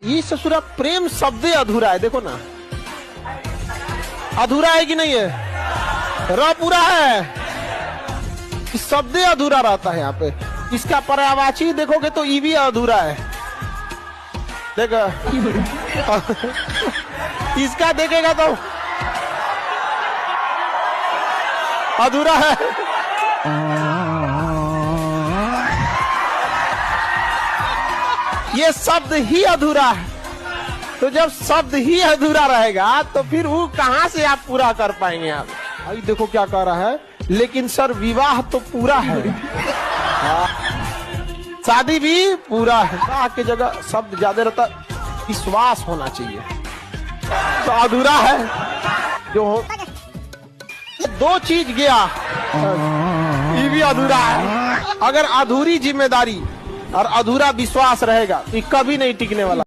ये ससुरा प्रेम शब्द अधूरा है, देखो ना, अधूरा है कि नहीं है, र पूरा है, शब्द अधूरा रहता है यहाँ पे। इसका पर्यायवाची देखोगे तो ई भी अधूरा है, देखो इसका देखेगा तो अधूरा है। ये शब्द ही अधूरा है, तो जब शब्द ही अधूरा रहेगा तो फिर वो कहां से आप पूरा कर पाएंगे आप। भाई देखो क्या कह रहा है, लेकिन सर विवाह तो पूरा है, शादी भी पूरा है। विवाह की जगह शब्द ज्यादा रहता, विश्वास होना चाहिए, तो अधूरा है जो हो। दो चीज गया, ये भी अधूरा है। अगर अधूरी जिम्मेदारी और अधूरा विश्वास रहेगा तो कभी नहीं टिकने वाला।